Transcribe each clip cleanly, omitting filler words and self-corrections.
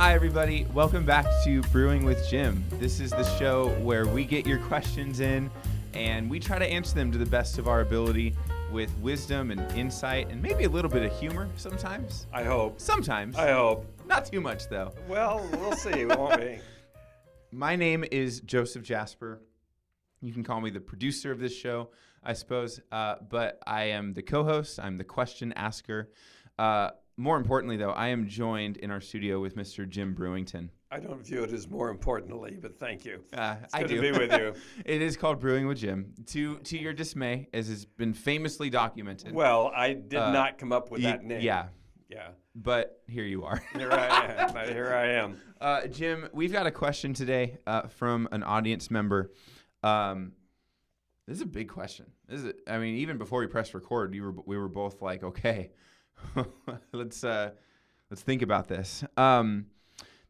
Hi, everybody. Welcome back to Brewing with Jim. This is the show where we get your questions in and we try to answer them to the best of our ability with wisdom and insight and maybe a little bit of humor sometimes. I hope. Sometimes. I hope. Not too much, though. Well, we'll see, won't we? My name is Joseph Jasper. You can call me the producer of this show, I suppose, but I am the co-host. I'm the question asker. More importantly, though, I am joined in our studio with Mr. Jim Brewington. I don't view it as more importantly, but thank you. It's I good do. to be with you. It is called Brewing with Jim. To your dismay, as has been famously documented. Well, I did not come up with that name. Yeah. Yeah. But here you are. Here I am. Jim, we've got a question today from an audience member. This is a big question. Even before we pressed record, we were both like, okay, let's think about this. The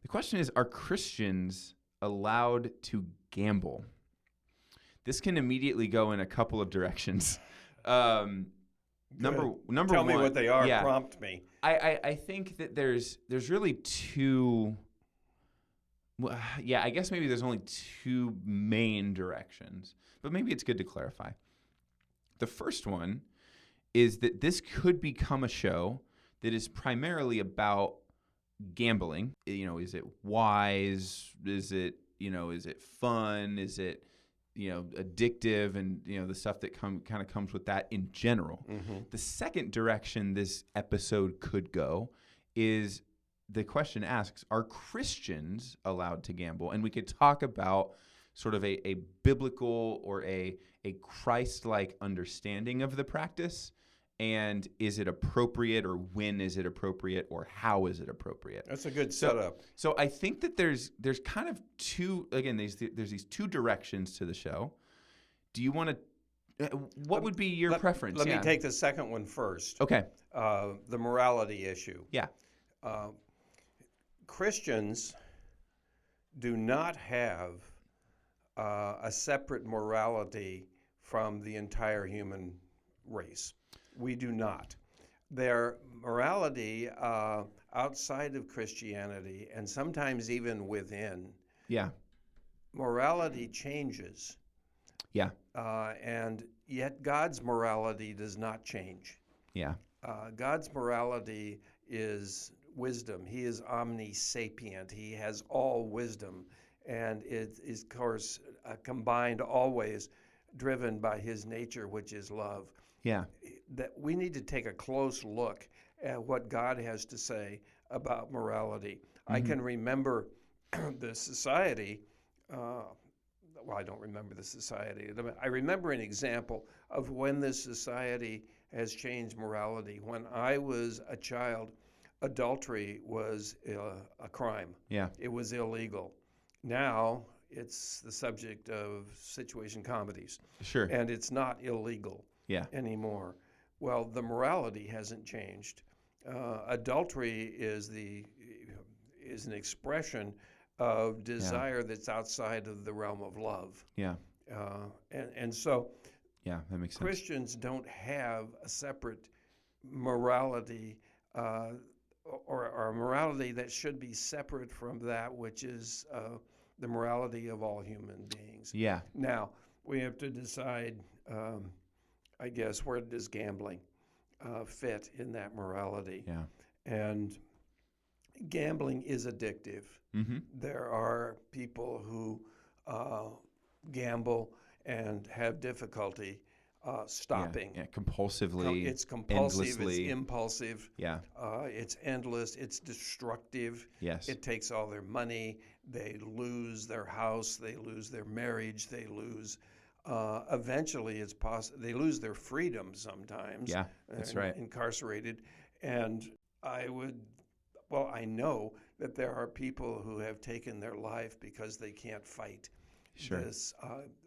question is, are Christians allowed to gamble? This can immediately go in a couple of directions. Number Tell one, me what they are. yeah. Prompt me. I think that there's really two. I guess maybe there's only two main directions, but maybe it's good to clarify. The first one is that this could become a show that is primarily about gambling. Is it wise? Is it fun? Is it addictive, and the stuff that kind of comes with that in general. Mm-hmm. The second direction this episode could go is the question asks, are Christians allowed to gamble? And we could talk about sort of a biblical or a Christ-like understanding of the practice, and is it appropriate, or when is it appropriate, or how is it appropriate? That's a good setup. So I think that there's kind of two, again, there's these two directions to the show. Do you want to, what would be your preference? Let me take the second one first. Okay. The morality issue. Yeah. Christians do not have a separate morality from the entire human race. We do not. Their morality outside of Christianity, and sometimes even within, morality changes. Yeah. And yet God's morality does not change. Yeah. God's morality is wisdom. He is omnisapient. He has all wisdom, and it is, of course, combined always, driven by his nature, which is love. Yeah. That we need to take a close look at what God has to say about morality. Mm-hmm. I can remember the society. I don't remember the society. I remember an example of when this society has changed morality. When I was a child, adultery was a crime. Yeah. It was illegal. Now it's the subject of situation comedies. Sure. And it's not illegal anymore. Well, the morality hasn't changed. Adultery is an expression of desire that's outside of the realm of love. Yeah. And so that makes sense. Christians don't have a separate morality or a morality that should be separate from that which is the morality of all human beings. Yeah. Now, we have to decide, I guess, where does gambling fit in that morality? Yeah. And gambling is addictive. Mm-hmm. There are people who gamble and have difficulty stopping. Yeah, compulsively. It's compulsive, endlessly. It's impulsive. Yeah. It's endless. It's destructive. Yes. It takes all their money. They lose their house. They lose their marriage. They lose. Eventually, it's possible they lose their freedom sometimes. Yeah, that's right. Incarcerated, and I know that there are people who have taken their life because they can't fight this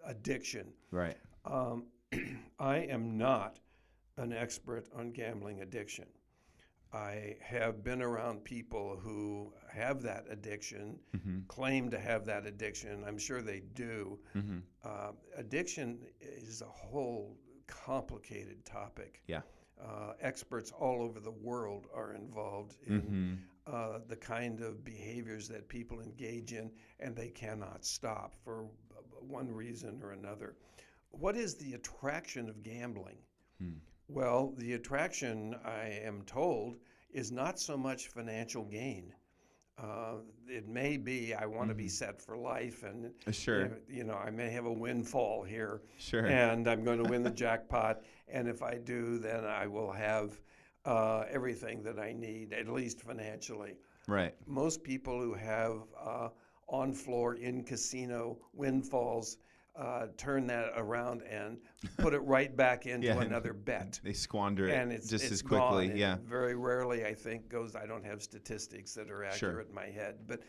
addiction. Right. I am not an expert on gambling addiction. I have been around people who have that addiction, claim to have that addiction. I'm sure they do. Addiction is a whole complicated topic. Yeah. Experts all over the world are involved in the kind of behaviors that people engage in, and they cannot stop for one reason or another. What is the attraction of gambling? Well, the attraction, I am told, is not so much financial gain. It may be I want to be set for life, and Sure. I may have a windfall here, Sure. and I'm going to win the jackpot. And if I do, then I will have everything that I need, at least financially. Right. Most people who have on-floor in-casino windfalls turn that around and put it right back into another bet. They squander it And it's as gone. quickly. Yeah. Very rarely, I think, goes. I don't have statistics that are accurate in my head, but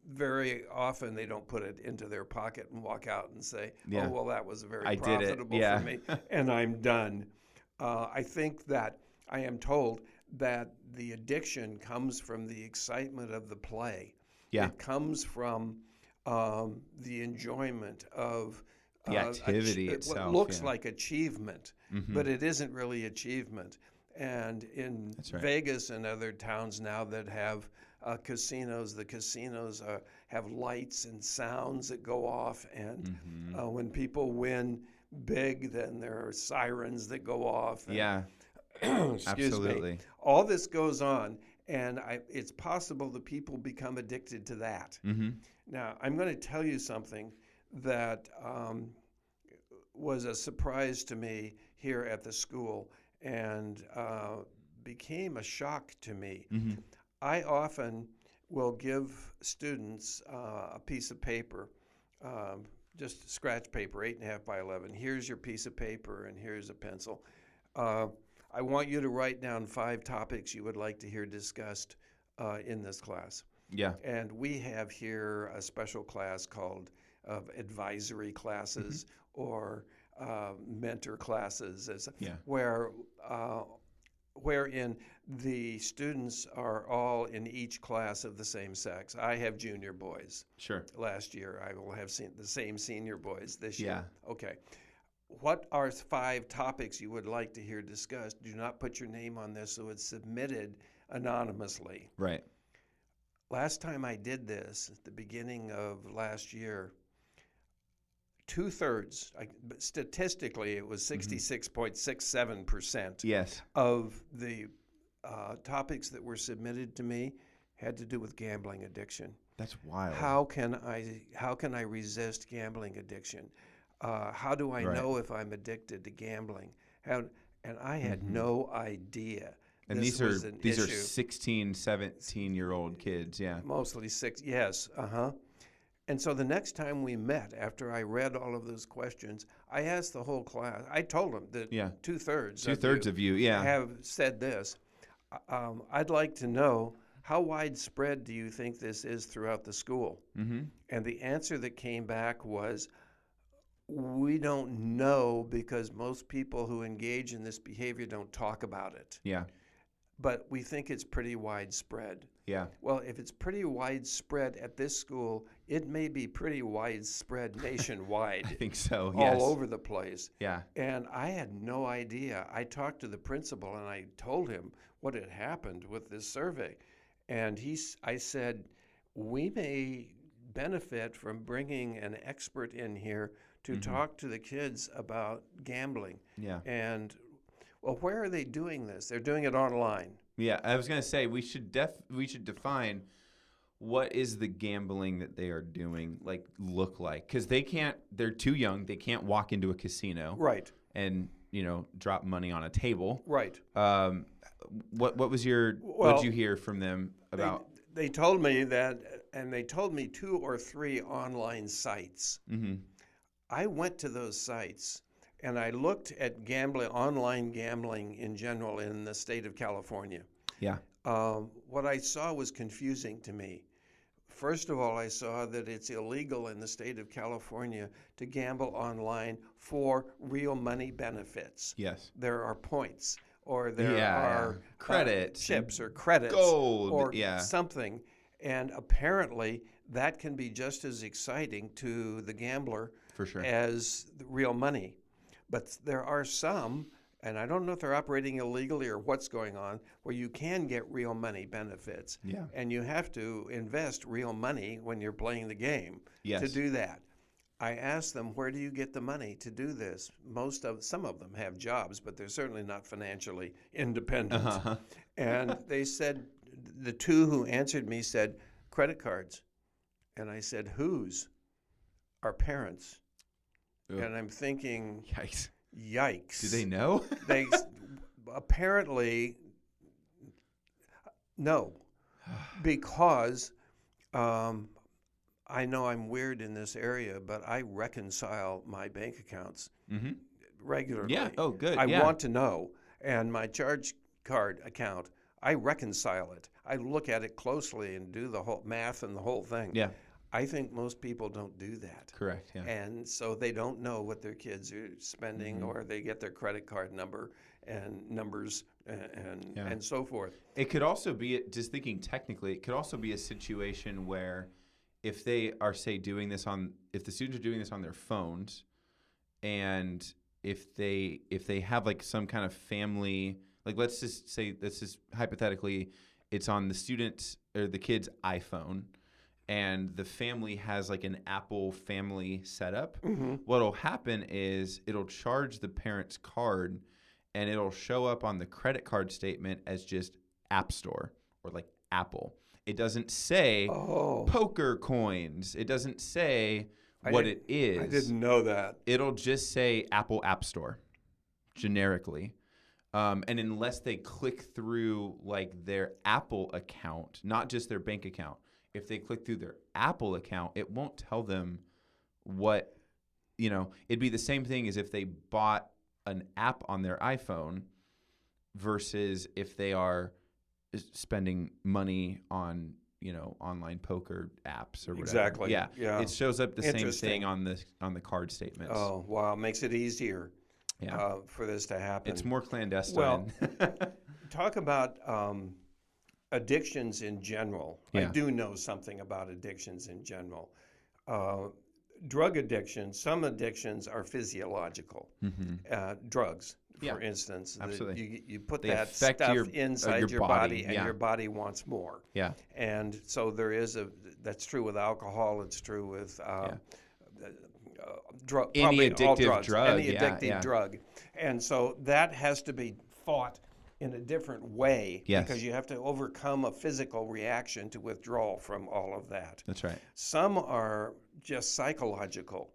very often they don't put it into their pocket and walk out and say, "Oh, well, that was very profitable for me, and I'm done." I think that I am told that the addiction comes from the excitement of the play. Yeah. It comes from the enjoyment of the activity itself. What looks like achievement, but it isn't really achievement. And in Vegas and other towns now that have casinos, the casinos have lights and sounds that go off. And when people win big, then there are sirens that go off. And, excuse me. All this goes on, and it's possible that people become addicted to that. Now, I'm going to tell you something that was a surprise to me here at the school and became a shock to me. I often will give students a piece of paper, just scratch paper, 8.5 by 11. Here's your piece of paper, and here's a pencil. I want you to write down 5 topics you would like to hear discussed in this class. Yeah. And we have here a special class called advisory classes or mentor classes, wherein the students are all in each class of the same sex. I have junior boys. Sure. Last year, I will have the same senior boys this year. Yeah. Okay. What are 5 topics you would like to hear discussed? Do not put your name on this, so it's submitted anonymously. Right. Last time I did this, at the beginning of last year, 2/3, statistically, it was 66.67% of the topics that were submitted to me had to do with gambling addiction. That's wild. How can I resist gambling addiction? How do I know if I'm addicted to gambling? And I had no idea. And these are 16, 17-year-old kids, Mostly 6, yes, And so the next time we met, after I read all of those questions, I asked the whole class. I told them that 2/3 of you have said this. I'd like to know, how widespread do you think this is throughout the school? And the answer that came back was, we don't know because most people who engage in this behavior don't talk about it. But we think it's pretty widespread. Well, if it's pretty widespread at this school, it may be pretty widespread nationwide. I think so, all over the place. Yeah. And I had no idea. I talked to the principal and I told him what had happened with this survey. And I said, we may benefit from bringing an expert in here to talk to the kids about gambling. And well, where are they doing this? They're doing it online. I was going to say we should define what is the gambling that they are doing look like, because they're too young. They can't walk into a casino. Right. And, drop money on a table. Right. What was what did you hear from them about? They told me that, and they told me 2 or 3 online sites. I went to those sites. And I looked at online gambling in general in the state of California. What I saw was confusing to me. First of all, I saw that it's illegal in the state of California to gamble online for real money benefits. There are points, or there are credits, chips, or credits, gold, or something. And apparently, that can be just as exciting to the gambler for sure as the real money. But there are some and I don't know if they're operating illegally or what's going on, where you can get real money benefits. Yeah. And you have to invest real money when you're playing the game Yes. to do that. I asked them, where do you get the money to do this? Some of them have jobs, but they're certainly not financially independent. Uh-huh. And they said, the two who answered me said, credit cards. And I said, whose? Our parents. Ugh. And I'm thinking, Yikes. yikes. Do they know? They apparently, no, because I know I'm weird in this area, but I reconcile my bank accounts regularly. Yeah. Oh, good. I Yeah. want to know. And my charge card account, I reconcile it. I look at it closely and do the whole math and the whole thing. Yeah. I think most people don't do that. Correct. Yeah. And so they don't know what their kids are spending, or they get their credit card number and numbers and so forth. It could also be, just thinking technically, it could also be a situation where if they are, say, if the students are doing this on their phones, and if they have like some kind of family, like let's just hypothetically, it's on the student's or the kid's iPhone, and the family has like an Apple family setup. What'll happen is it'll charge the parent's card, and it'll show up on the credit card statement as just App Store or like Apple. It doesn't say poker coins. It doesn't say what it is. I didn't know that. It'll just say Apple App Store generically. And unless they click through like their Apple account, not just their bank account, if they click through their Apple account, it won't tell them what, it'd be the same thing as if they bought an app on their iPhone versus if they are spending money on, online poker apps or whatever. Exactly. Yeah. Yeah. It shows up the same thing on the card statements. Oh, wow. Makes it easier Yeah. for this to happen. It's more clandestine. Well, talk about addictions in general. I Yeah. do know something about addictions in general. Drug addiction, some addictions are physiological. Drugs, for instance. Absolutely. You put They that affect stuff inside your body, and yeah. your body wants more. Yeah. And so that's true with alcohol. It's true with drug, Any probably all addictive drugs, drug, any yeah, addictive yeah. drug. And so that has to be fought in a different way, Yes. because you have to overcome a physical reaction to withdrawal from all of that. That's right. Some are just psychological.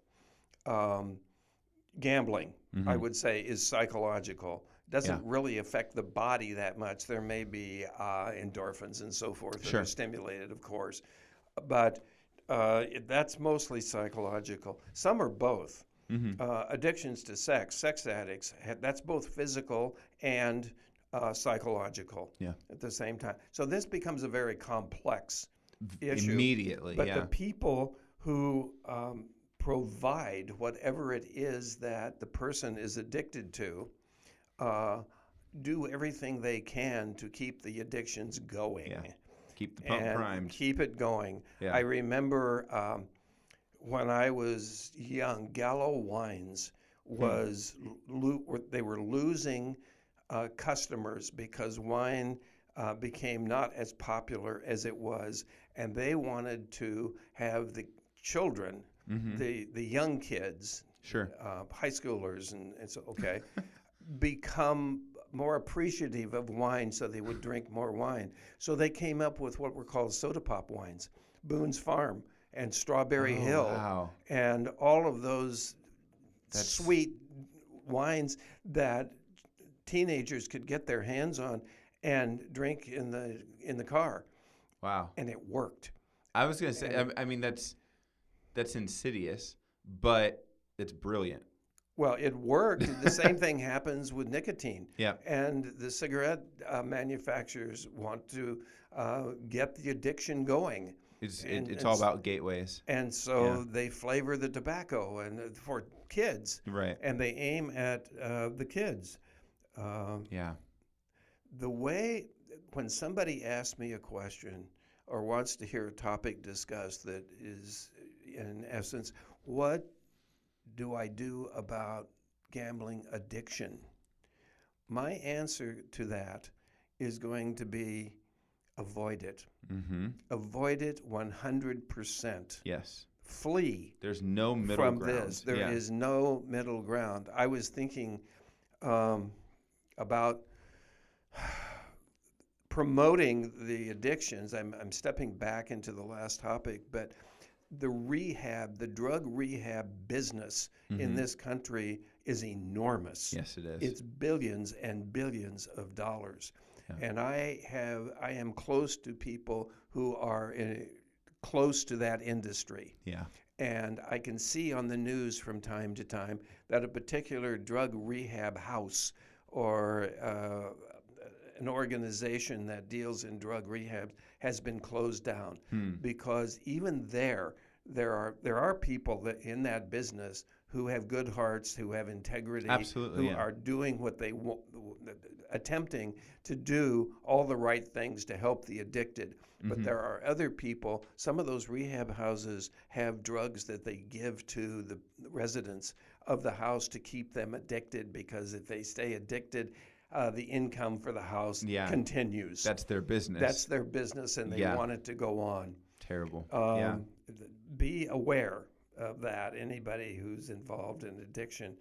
Gambling, I would say, is psychological. Doesn't really affect the body that much. There may be endorphins and so forth that are stimulated, of course, but that's mostly psychological. Some are both. Addictions to sex addicts, that's both physical and psychological at the same time. So this becomes a very complex issue. Immediately, but the people who provide whatever it is that the person is addicted to do everything they can to keep the addictions going. Yeah. Keep the pump primed. Keep it going. Yeah. I remember when I was young, Gallo Wines they were losing customers because wine became not as popular as it was, and they wanted to have the children, the young kids, high schoolers, and so become more appreciative of wine, so they would drink more wine. So they came up with what were called soda pop wines, Boone's Farm and Strawberry Hill, wow. and all of those sweet wines that teenagers could get their hands on and drink in the car. Wow. And it worked. I was going to say, I mean, that's insidious, but it's brilliant. Well, it worked. The same thing happens with nicotine. Yeah. And the cigarette manufacturers want to get the addiction going. It's all about gateways. And so they flavor the tobacco and for kids. Right. And they aim at the kids. The way when somebody asks me a question or wants to hear a topic discussed that is, in essence, what do I do about gambling addiction? My answer to that is going to be avoid it. Mm-hmm. Avoid it 100%. Yes. Flee There's no middle from ground. this. There is no middle ground. I was thinking about promoting the addictions. I'm stepping back into the last topic, but the drug rehab business in this country is enormous. Yes, it is. It's billions and billions of dollars. Yeah. And I am close to people who are close to that industry. Yeah. And I can see on the news from time to time that a particular drug rehab house or an organization that deals in drug rehab has been closed down because even there are people that in that business who have good hearts, who have integrity, Absolutely, who are doing what they want, attempting to do all the right things to help the addicted. But there are other people, some of those rehab houses have drugs that they give to the residents of the house to keep them addicted, because if they stay addicted, the income for the house continues. That's their business. That's their business, and they want it to go on. Terrible. Be aware of that. Anybody who's involved in addiction,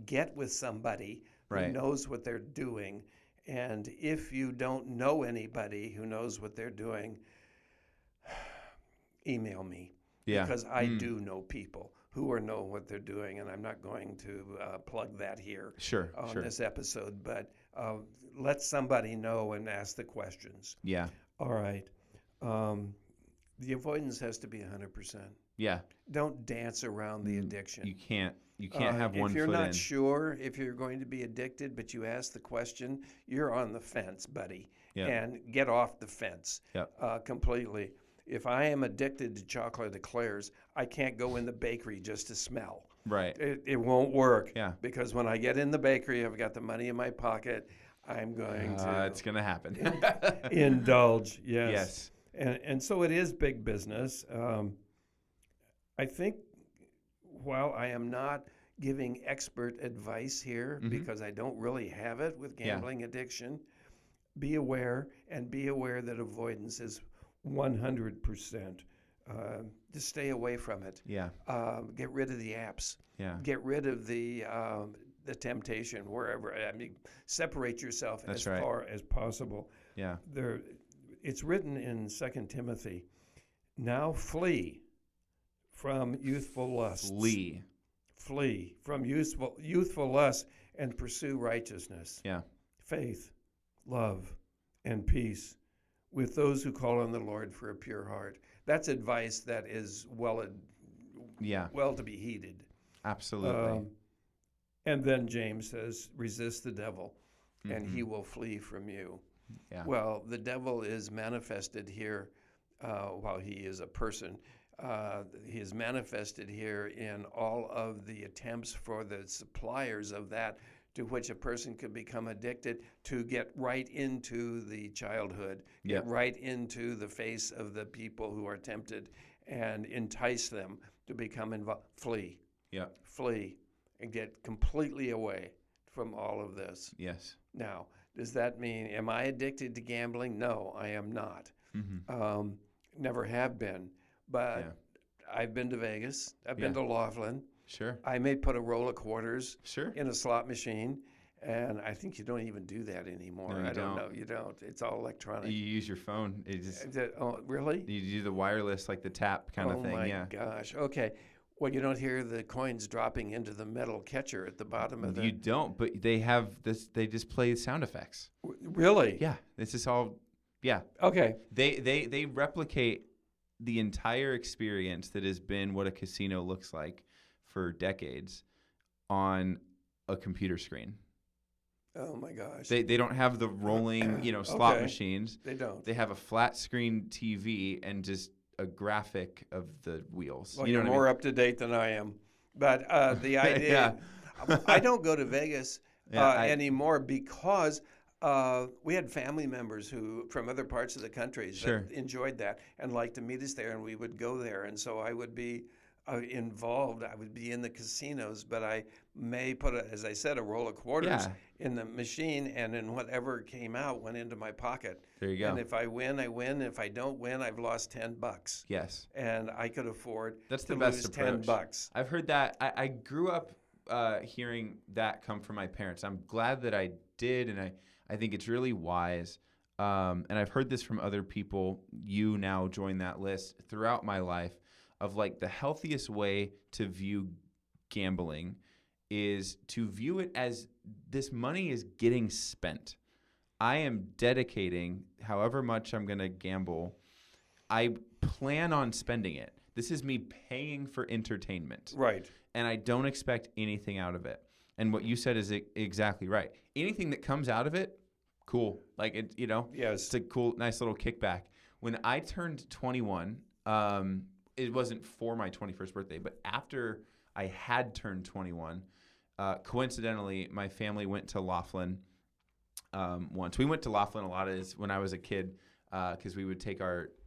get with somebody who knows what they're doing. And if you don't know anybody who knows what they're doing, email me. Because I do know people who know what they're doing, and I'm not going to plug that here on this episode, but let somebody know and ask the questions. Yeah. All right. The avoidance has to be 100%. Yeah. Don't dance around the addiction. You can't have one foot in. If you're not sure if you're going to be addicted, but you ask the question, you're on the fence, buddy. Yep. And get off the fence Yep. completely. If I am addicted to chocolate eclairs, I can't go in the bakery just to smell. Right. It won't work. Yeah. Because when I get in the bakery, I've got the money in my pocket. I'm going to It's going to happen. indulge. Yes. Yes. And so it is big business. I think while I am not giving expert advice here, because I don't really have it with gambling addiction, be aware, and be aware that avoidance is 100%. Just stay away from it. Yeah. Get rid of the apps. Yeah. Get rid of the temptation wherever. I mean, separate yourself as far as possible. Yeah. It's written in 2 Timothy, now flee from youthful lusts. Flee from youthful lusts and pursue righteousness. Yeah. Faith, love, and peace with those who call on the Lord for a pure heart. That's advice that is well to be heeded. Absolutely. And then James says, resist the devil, and he will flee from you. Yeah. Well, the devil is manifested here while he is a person. He is manifested here in all of the attempts for the suppliers of that to which a person could become addicted to get right into the childhood, get right into the face of the people who are tempted and entice them to become involved. Flee. Yeah. Flee and get completely away from all of this. Yes. Now, does that mean, am I addicted to gambling? No, I am not. Never have been. But I've been to Vegas. I've been to Laughlin. Sure. I may put a roll of quarters Sure. in a slot machine, and I think you don't even do that anymore. No, you I don't know. don't. You don't. It's all electronic. You use your phone. Oh, really? You do the wireless, like the tap kind of thing. Oh, my Yeah. gosh. Okay. Well, you don't hear the coins dropping into the metal catcher at the bottom of the... You don't, but they have this. They just play sound effects. Really? Yeah. This is all. Yeah. Okay. They replicate the entire experience that has been what a casino looks like for decades on a computer screen. Oh my gosh. They don't have the rolling, slot machines. They don't. They have a flat screen TV and just a graphic of the wheels. Well, you know you're what more up to date than I am. But the idea, I don't go to Vegas anymore because we had family members who from other parts of the country that enjoyed that and liked to meet us there, and we would go there. And so I would be involved. I would be in the casinos, but I may put, as I said, a roll of quarters in the machine, and then whatever came out went into my pocket. There you go. And if I win, I win. If I don't win, I've lost $10. Yes. And I could afford That's to the best lose approach. $10. I've heard that. I grew up hearing that come from my parents. I'm glad that I did, and I think it's really wise. And I've heard this from other people. You now join that list throughout my life of like the healthiest way to view gambling is to view it as this money is getting spent. I am dedicating however much I'm going to gamble. I plan on spending it. This is me paying for entertainment. Right. And I don't expect anything out of it. And what you said is exactly right. Anything that comes out of it, cool. Like, it, Yes. it's a cool, nice little kickback. When I turned 21, it wasn't for my 21st birthday, but after I had turned 21, coincidentally, my family went to Laughlin once. We went to Laughlin a lot when I was a kid because we would take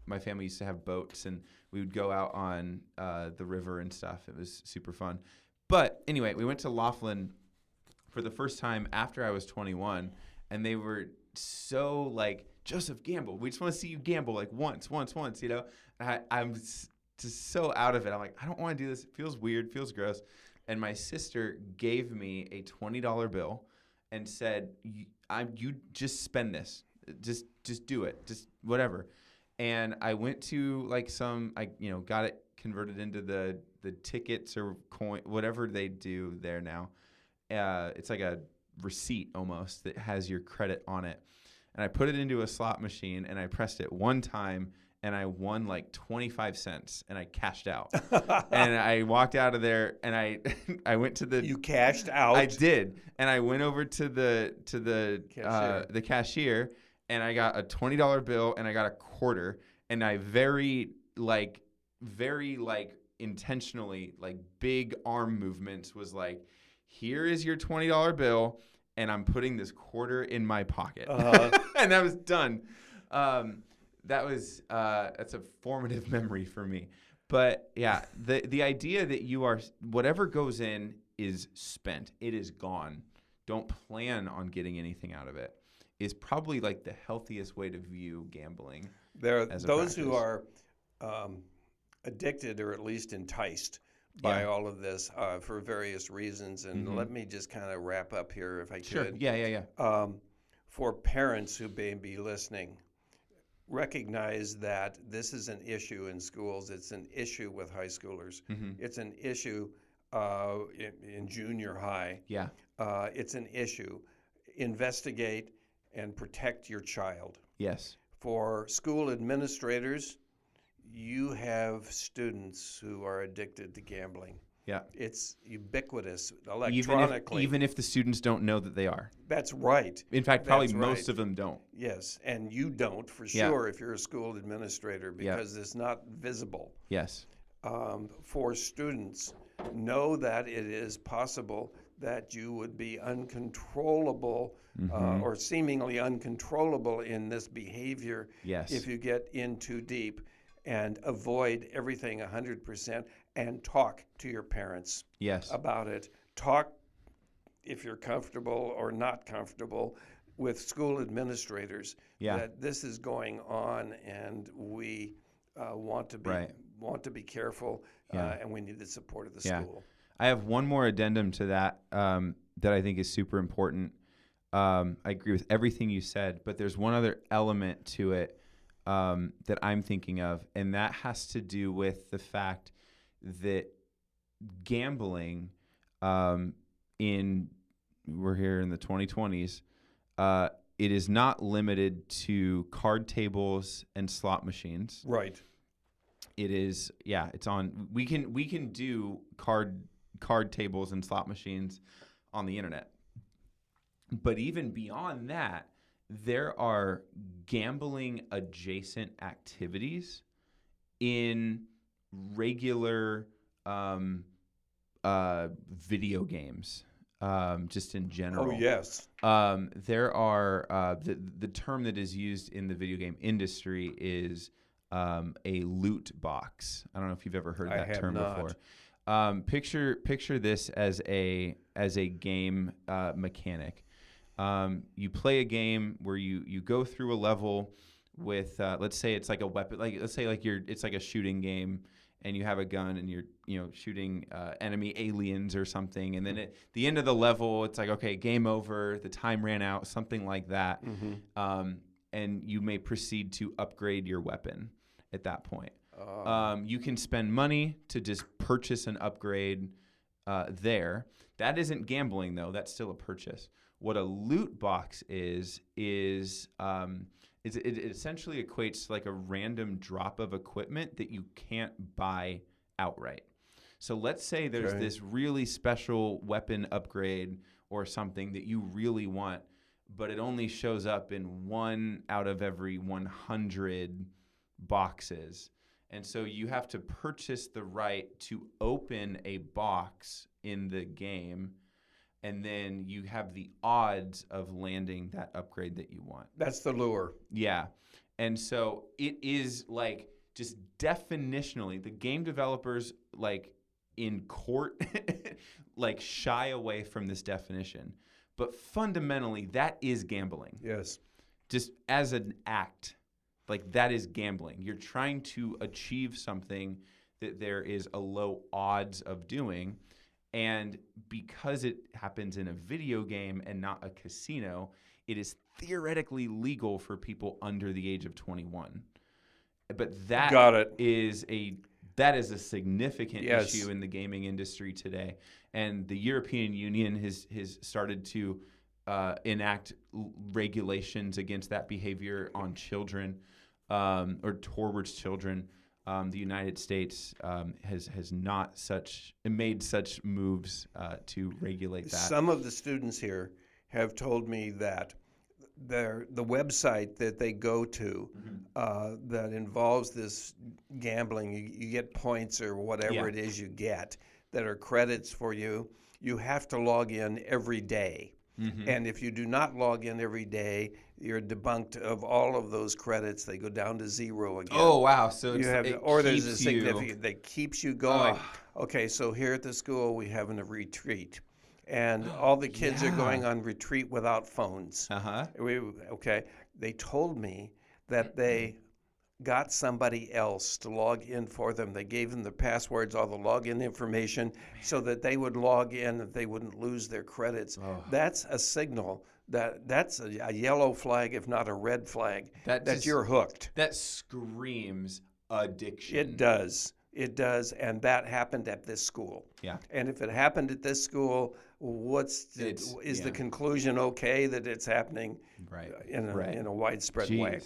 my family used to have boats, and we would go out on the river and stuff. It was super fun. But anyway, we went to Laughlin for the first time after I was 21, and they were so like, Joseph, gamble. We just want to see you gamble like once. I'm just so out of it. I'm like, I don't want to do this. It feels weird, feels gross. And my sister gave me a $20 bill and said, you just spend this. Just do it. Just whatever. And I went to like got it converted into the tickets or coin, whatever they do there now. It's like a receipt almost that has your credit on it. And I put it into a slot machine and I pressed it one time and I won like 25 cents and I cashed out. And I walked out of there and I went to the... You cashed out? I did. And I went over to the cashier and I got a $20 bill and I got a quarter, and I very intentionally, like big arm movements was like, here is your $20 bill and I'm putting this quarter in my pocket. And that was done. That's a formative memory for me. But yeah, the idea that whatever goes in is spent. It is gone. Don't plan on getting anything out of it is probably like the healthiest way to view gambling. There are those who are addicted or at least enticed by all of this for various reasons. And let me just kind of wrap up here if I could. Yeah. For parents who may be listening, recognize that this is an issue in schools. It's an issue with high schoolers. It's an issue in junior high. Yeah. It's an issue. Investigate and protect your child. Yes. For school administrators, you have students who are addicted to gambling. Yeah. It's ubiquitous electronically. Even if the students don't know that they are. That's right. In fact, probably most of them don't. Yes, and you don't for sure if you're a school administrator because it's not visible. Yes. For students, know that it is possible that you would be uncontrollable or seemingly uncontrollable in this behavior if you get in too deep, and avoid everything 100% and talk to your parents about it. Talk if you're comfortable or not comfortable with school administrators that this is going on, and we want to be careful and we need the support of the school. I have one more addendum to that that I think is super important. I agree with everything you said, but there's one other element to it that I'm thinking of, and that has to do with the fact that gambling we're here in the 2020s, it is not limited to card tables and slot machines. Right. It is, it's on. We can do card tables and slot machines on the internet. But even beyond that, there are gambling adjacent activities in regular video games, just in general. Oh, yes. There are the term that is used in the video game industry is a loot box. I don't know if you've ever heard that term not. before. Picture this as a game mechanic. You play a game where you go through a level with let's say it's like a weapon, it's like a shooting game, and you have a gun and you're shooting enemy aliens or something, and then at the end of the level it's like, okay, game over, the time ran out, something like that. And you may proceed to upgrade your weapon at that point. You can spend money to just purchase an upgrade there. That isn't gambling, though. That's still a purchase. What a loot box is it essentially equates to like a random drop of equipment that you can't buy outright. So let's say there's this really special weapon upgrade or something that you really want, but it only shows up in 1 out of every 100 boxes. And so you have to purchase the right to open a box in the game, and then you have the odds of landing that upgrade that you want. That's the lure. Yeah. And so it is like just definitionally, the game developers like in court like shy away from this definition. But fundamentally, that is gambling. Yes. Just as an act, like that is gambling. You're trying to achieve something that there is a low odds of doing. And because it happens in a video game and not a casino, it is theoretically legal for people under the age of 21. But that is a significant issue in the gaming industry today. And the European Union has started to enact regulations against that behavior on children or towards children. The United States has not made such moves to regulate that. Some of the students here have told me that the website that they go to that involves this gambling, you get points or whatever it is you get that are credits for you. You have to log in every day. And if you do not log in every day, you're debunked of all of those credits. They go down to 0 again. Oh, wow. So there's a significant that keeps you going. Okay, so here at the school, we have a retreat. And all the kids are going on retreat without phones. They told me that they got somebody else to log in for them. They gave them the passwords, all the login information, so that they would log in and they wouldn't lose their credits. That's a signal. That's a yellow flag, if not a red flag, that you're hooked. That screams addiction. It does. It does, and that happened at this school. Yeah. And if it happened at this school, is the conclusion okay that it's happening in a widespread way?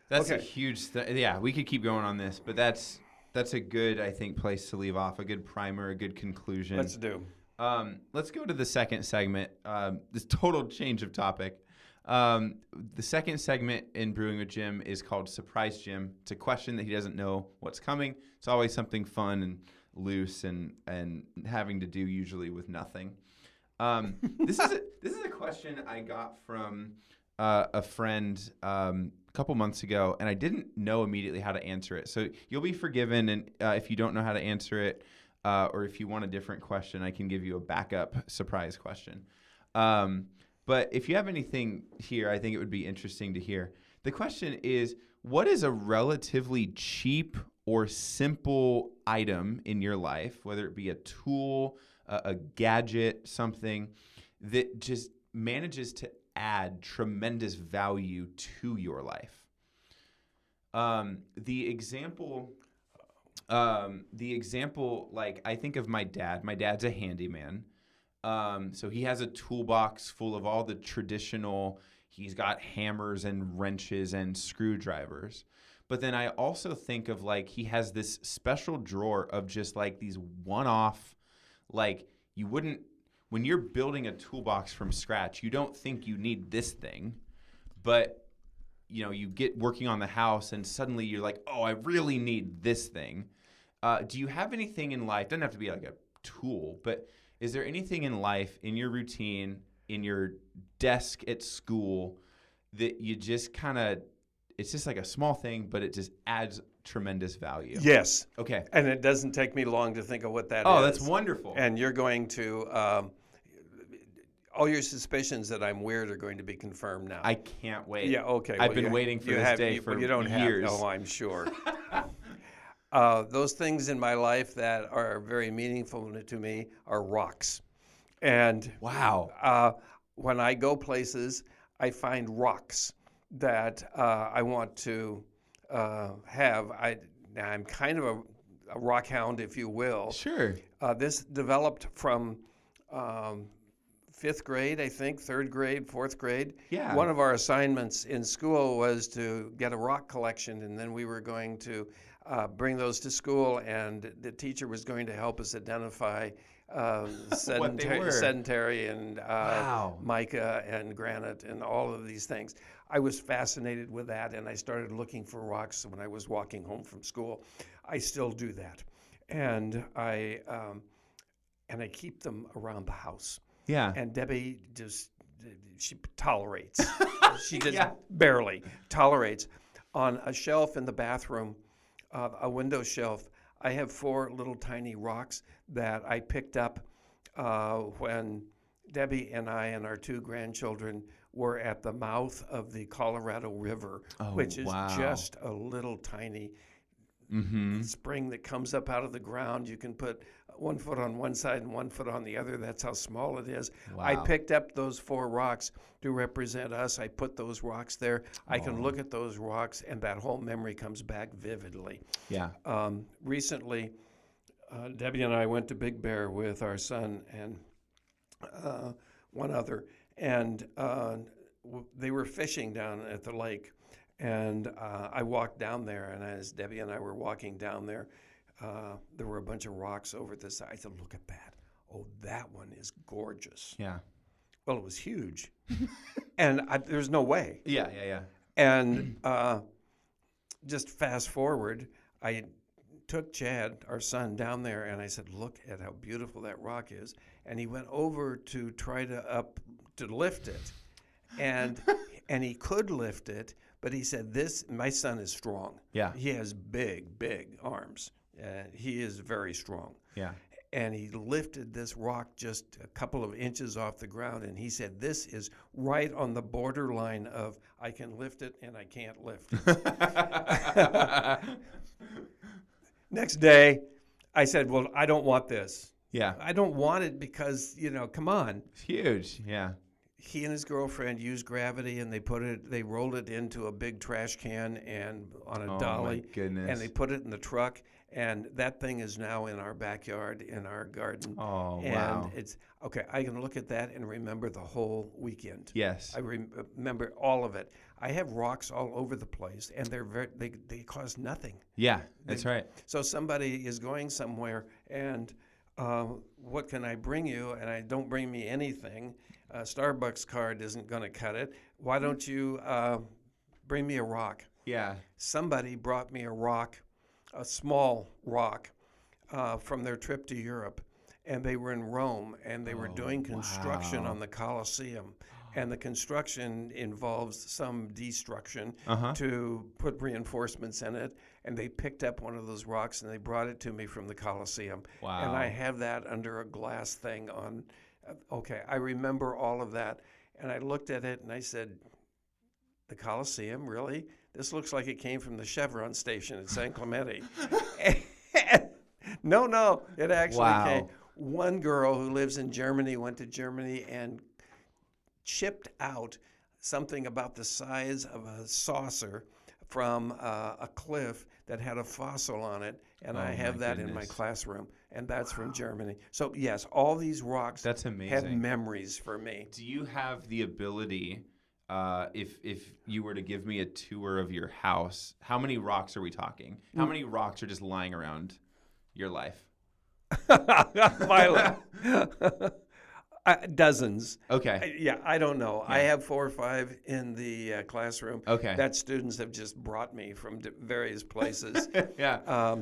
That's a huge thing. Yeah, we could keep going on this, but that's a good, I think, place to leave off, a good primer, a good conclusion. Let's do. Let's go to the second segment, this total change of topic. The second segment in Brewing with Jim is called Surprise Jim. It's a question that he doesn't know what's coming. It's always something fun and loose and having to do usually with nothing. This is a question I got from a friend a couple months ago, and I didn't know immediately how to answer it. So you'll be forgiven, and if you don't know how to answer it, or if you want a different question, I can give you a backup surprise question. But if you have anything here, I think it would be interesting to hear. The question is, what is a relatively cheap or simple item in your life, whether it be a tool, a gadget, something that just manages to add tremendous value to your life? The example, like I think of my dad. My dad's a handyman. So he has a toolbox full of all the traditional, he's got hammers and wrenches and screwdrivers. But then I also think of like he has this special drawer of just like these one-off, like you wouldn't, when you're building a toolbox from scratch, you don't think you need this thing, but you get working on the house and suddenly you're like, oh, I really need this thing. Do you have anything in life, doesn't have to be like a tool, but is there anything in life, in your routine, in your desk at school, that you just kind of, it's just like a small thing, but it just adds tremendous value. Yes. Okay. And it doesn't take me long to think of what that is. Oh, that's wonderful. And you're going to, all your suspicions that I'm weird are going to be confirmed now. I can't wait. Yeah, okay. I've been waiting for this day for years. Oh, I'm sure. Those things in my life that are very meaningful to me are rocks. And wow. When I go places, I find rocks that I want to have. I'm kind of a rock hound, if you will. Sure. This developed from 5th grade, I think, 3rd grade, 4th grade. Yeah. One of our assignments in school was to get a rock collection, and then we were going to bring those to school, and the teacher was going to help us identify sedentary and mica and granite and all of these things. I was fascinated with that, and I started looking for rocks when I was walking home from school. I still do that, and I keep them around the house. Yeah. And Debbie she tolerates. She just barely tolerates. On a shelf in the bathroom, a window shelf, I have 4 little tiny rocks that I picked up when Debbie and I and our 2 grandchildren were at the mouth of the Colorado River, which is just a little tiny spring that comes up out of the ground. You can put 1 foot on one side and 1 foot on the other. That's how small it is. Wow. I picked up those 4 rocks to represent us. I put those rocks there. I can look at those rocks, and that whole memory comes back vividly. Yeah. Recently, Debbie and I went to Big Bear with our son and one other, and they were fishing down at the lake. And I walked down there, and as Debbie and I were walking down there, there were a bunch of rocks over the side. I said, "Look at that. Oh, that one is gorgeous." Yeah. Well, it was huge. And there's no way. Yeah. And just fast forward, I took Chad, our son, down there, and I said, "Look at how beautiful that rock is." And he went over to try to lift it. And he could lift it, but he said, my son is strong. Yeah. He has big arms. He is very strong. Yeah. And he lifted this rock just a couple of inches off the ground, and he said, "This is right on the borderline of I can lift it and I can't lift it." Next day, I said, "Well, I don't want this." Yeah. I don't want it because, come on. It's huge. Yeah. He and his girlfriend used gravity, and they rolled it into a big trash can and on a dolly. My goodness. And they put it in the truck, and that thing is now in our backyard, in our garden. Oh, and wow. it's okay. I can look at that and remember the whole weekend. Yes. I remember all of it. I have rocks all over the place, and they cost nothing. Yeah, that's right. So somebody is going somewhere, and what can I bring you? And I don't bring me anything. A Starbucks card isn't going to cut it. Why don't you bring me a rock? Yeah. Somebody brought me a rock, a small rock, from their trip to Europe. And they were in Rome, and they were doing construction on the Colosseum. And the construction involves some destruction to put reinforcements in it. And they picked up one of those rocks, and they brought it to me from the Colosseum. Wow. And I have that under a glass thing on. Okay, I remember all of that. And I looked at it, and I said, "The Colosseum, really? This looks like it came from the Chevron station at San Clemente." No, it actually came. One girl who lives in Germany went to Germany and chipped out something about the size of a saucer from a cliff that had a fossil on it, and I have that in my classroom, and that's from Germany. So yes, all these rocks That's amazing. have memories for me. Do you have the ability, if you were to give me a tour of your house, how many rocks are we talking? How many rocks are just lying around your life? Dozens. Okay. I don't know. Yeah. I have 4 or 5 in the classroom. Okay. That students have just brought me from various places. Yeah.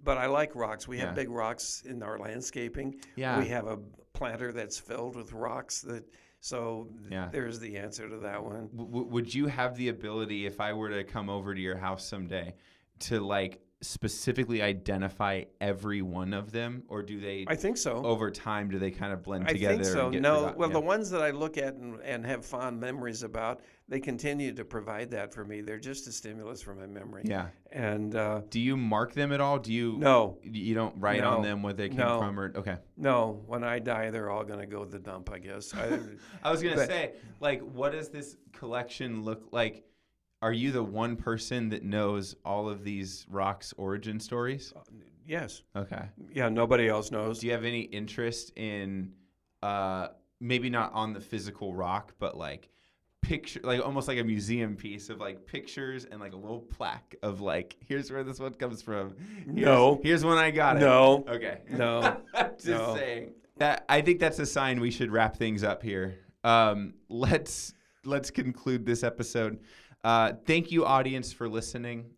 But I like rocks. We have big rocks in our landscaping. Yeah. We have a planter that's filled with rocks that So Yeah. there's the answer to that one. Would you have the ability, if I were to come over to your house someday, to like specifically identify every one of them, or do they? I think so. Over time, do they kind of blend I together? think so. And get No, forgotten? well, Yeah. the ones that I look at and have fond memories about, they continue to provide that for me. They're just a stimulus for my memory. Yeah. And Do you mark them at all? Do you? no, You don't write on them where they came No. from, or okay. no. When I die, they're all going to go to the dump, I guess. I was gonna But- say, like, what does this collection look like? Are you the one person that knows all of these rocks' origin stories? Yes. Okay. Yeah, nobody else knows. Do you have any interest in, maybe not on the physical rock, but like picture, like almost like a museum piece of like pictures and like a little plaque of like, here's where this one comes from. Here's when I got it. No. Okay. No. Just No. saying. That I think that's a sign we should wrap things up here. Let's conclude this episode. Thank you, audience, for listening.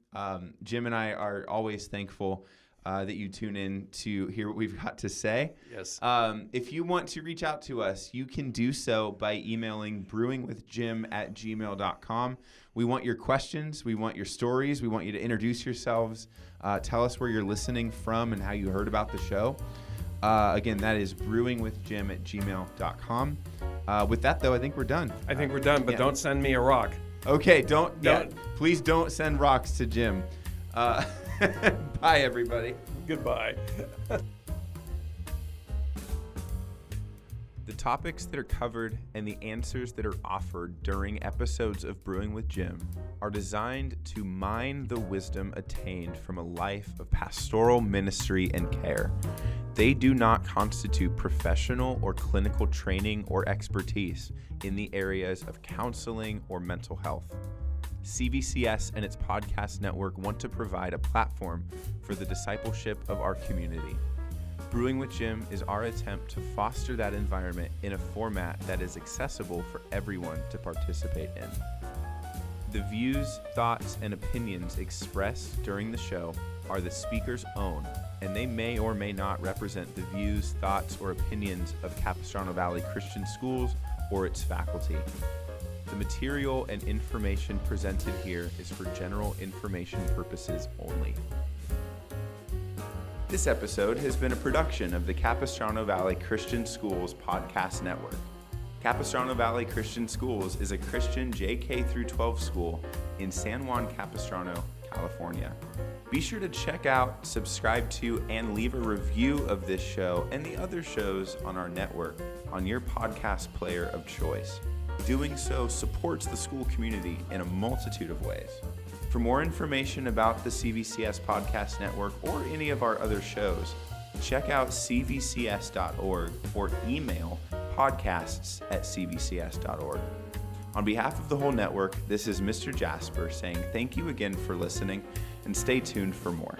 Jim and I are always thankful that you tune in to hear what we've got to say. Yes. If you want to reach out to us, you can do so by emailing brewingwithjim@gmail.com. We want your questions. We want your stories. We want you to introduce yourselves. Tell us where you're listening from and how you heard about the show. Again, that is brewingwithjim@gmail.com. With that, though, I think we're done. I think we're done, but yeah. don't send me a rock. Okay, please don't send rocks to Jim. Bye, everybody. Goodbye. The topics that are covered and the answers that are offered during episodes of Brewing with Jim are designed to mine the wisdom attained from a life of pastoral ministry and care. They do not constitute professional or clinical training or expertise in the areas of counseling or mental health. CVCS and its podcast network want to provide a platform for the discipleship of our community. Brewing with Jim is our attempt to foster that environment in a format that is accessible for everyone to participate in. The views, thoughts, and opinions expressed during the show are the speaker's own, and they may or may not represent the views, thoughts, or opinions of Capistrano Valley Christian Schools or its faculty. The material and information presented here is for general information purposes only. This episode has been a production of the Capistrano Valley Christian Schools Podcast Network. Capistrano Valley Christian Schools is a Christian JK-12 school in San Juan Capistrano, California. Be sure to check out, subscribe to, and leave a review of this show and the other shows on our network on your podcast player of choice. Doing so supports the school community in a multitude of ways. For more information about the CVCS Podcast Network or any of our other shows, check out cvcs.org or email podcasts@cvcs.org. On behalf of the whole network, this is Mr. Jasper saying thank you again for listening and stay tuned for more.